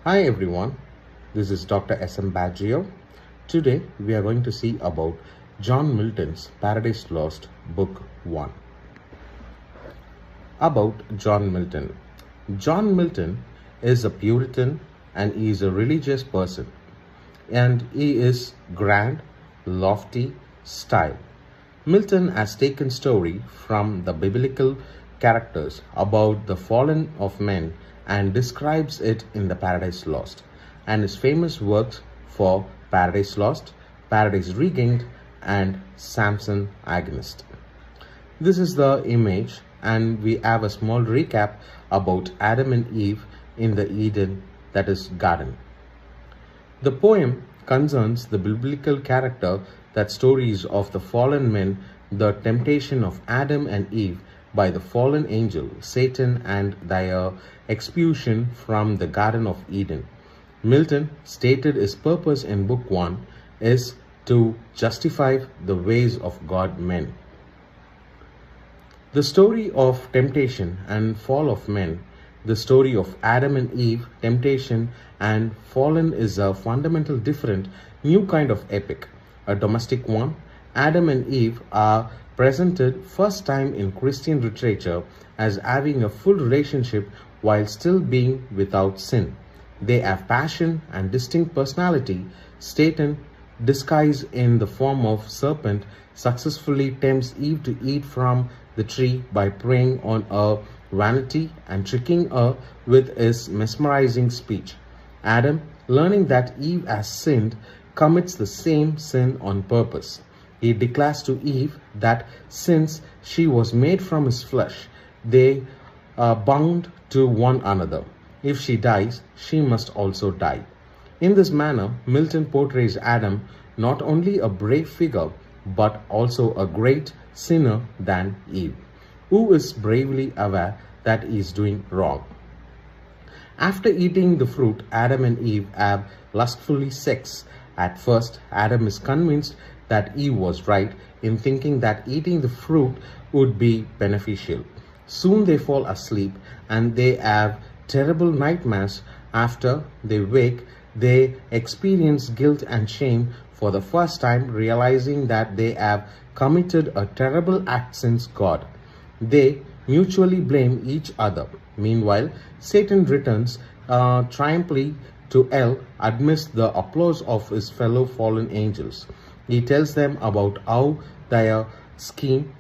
Hi everyone, this is Dr. S.M. Baggio. Today we are going to see about John Milton's Paradise Lost, Book 1. About John Milton. John Milton is a Puritan and he is a religious person, and he is grand, lofty style. Milton has taken story from the biblical characters about the fallen of men and describes it in the Paradise Lost, and his famous works for Paradise Lost, Paradise Regained, and Samson Agonist. This is the image, and we have a small recap about Adam and Eve in the Eden, that is garden. The poem concerns the biblical character that stories of the fallen men, the temptation of Adam and Eve by the fallen angel Satan, and their expulsion from the Garden of Eden. Milton stated his purpose in Book 1 is to justify the ways of God men. The story of temptation and fall of men, the story of Adam and Eve, temptation and fallen, is a fundamental different new kind of epic, a domestic one. Adam and Eve are presented first time in Christian literature as having a full relationship while still being without sin. They have passion and distinct personality. Satan, disguised in the form of serpent, successfully tempts Eve to eat from the tree by preying on her vanity and tricking her with his mesmerizing speech. Adam, learning that Eve has sinned, commits the same sin on purpose. He declares to Eve that since she was made from his flesh, they are bound to one another. If she dies, she must also die. In this manner, Milton portrays Adam not only a brave figure, but also a great sinner than Eve, who is bravely aware that he is doing wrong. After eating the fruit, Adam and Eve have lustfully sex. At first, Adam is convinced that Eve was right in thinking that eating the fruit would be beneficial. Soon they fall asleep and they have terrible nightmares. After they wake, they experience guilt and shame for the first time, realizing that they have committed a terrible act since God. They mutually blame each other. Meanwhile, Satan returns triumphantly to hell amidst the applause of his fellow fallen angels. He tells them about how their scheme.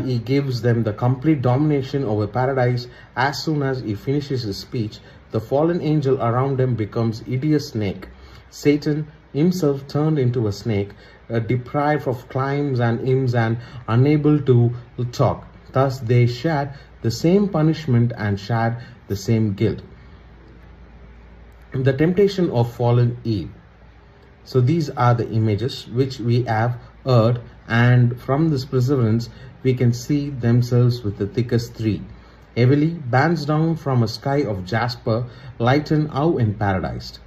He gives them the complete domination over paradise. As soon as he finishes his speech, the fallen angel around him becomes hideous snake. Satan himself turned into a snake, deprived of claims and hymns and unable to talk. Thus they shared the same punishment and shared the same guilt. The temptation of fallen Eve. So these are the images which we have heard, and from this perseverance we can see themselves with the thickest three. Heavily bands down from a sky of jasper, lighten out in paradise.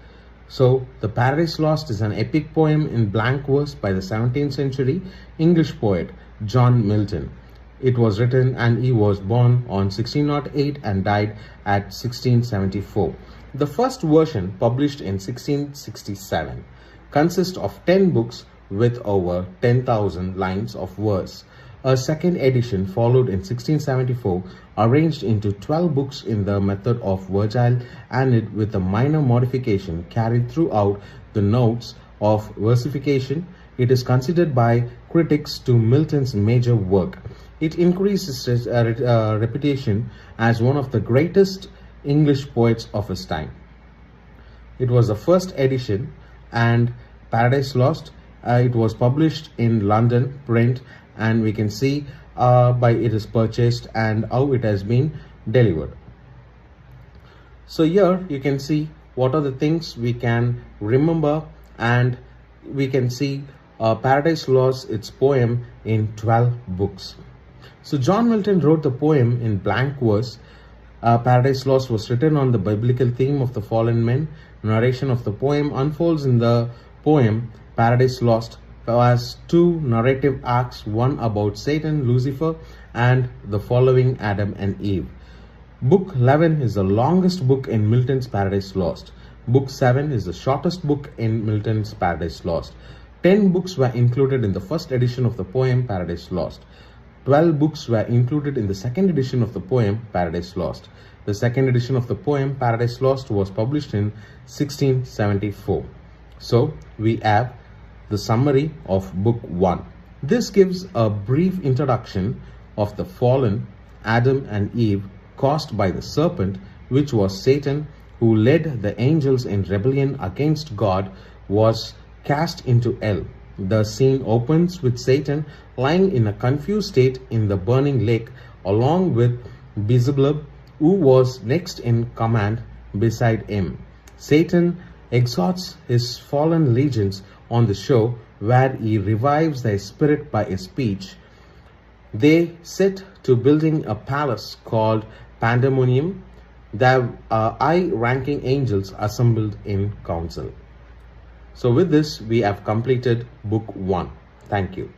So the Paradise Lost is an epic poem in blank verse by the 17th century English poet John Milton. It was written, and he was born on 1608 and died at 1674. The first version, published in 1667, consists of 10 books with over 10,000 lines of verse. A second edition followed in 1674, arranged into 12 books in the method of Virgil, and it with a minor modification carried throughout the notes of versification. It is considered by critics to Milton's major work. It increases his reputation as one of the greatest English poets of his time. It was the first edition, and Paradise Lost, it was published in London print, and we can see by it is purchased and how it has been delivered. So here you can see what are the things we can remember, and we can see Paradise Lost, its poem, in 12 books. So John Milton wrote the poem in blank verse. Paradise Lost was written on the biblical theme of the fallen men. Narration of the poem unfolds in the poem Paradise Lost as two narrative arcs, one about Satan, Lucifer, and the following Adam and Eve. Book 11 is the longest book in Milton's Paradise Lost. Book 7 is the shortest book in Milton's Paradise Lost. 10 books were included in the first edition of the poem Paradise Lost. 12 books were included in the second edition of the poem Paradise Lost. The second edition of the poem Paradise Lost was published in 1674. So, we have the summary of Book 1. This gives a brief introduction of the fallen Adam and Eve caused by the serpent, which was Satan, who led the angels in rebellion against God, was cast into hell. The scene opens with Satan lying in a confused state in the burning lake, along with Beelzebub, who was next in command beside him. Satan exhorts his fallen legions on the shore, where he revives their spirit by his speech. They set to building a palace called Pandemonium. There are high-ranking angels assembled in council. So with this, we have completed Book 1. Thank you.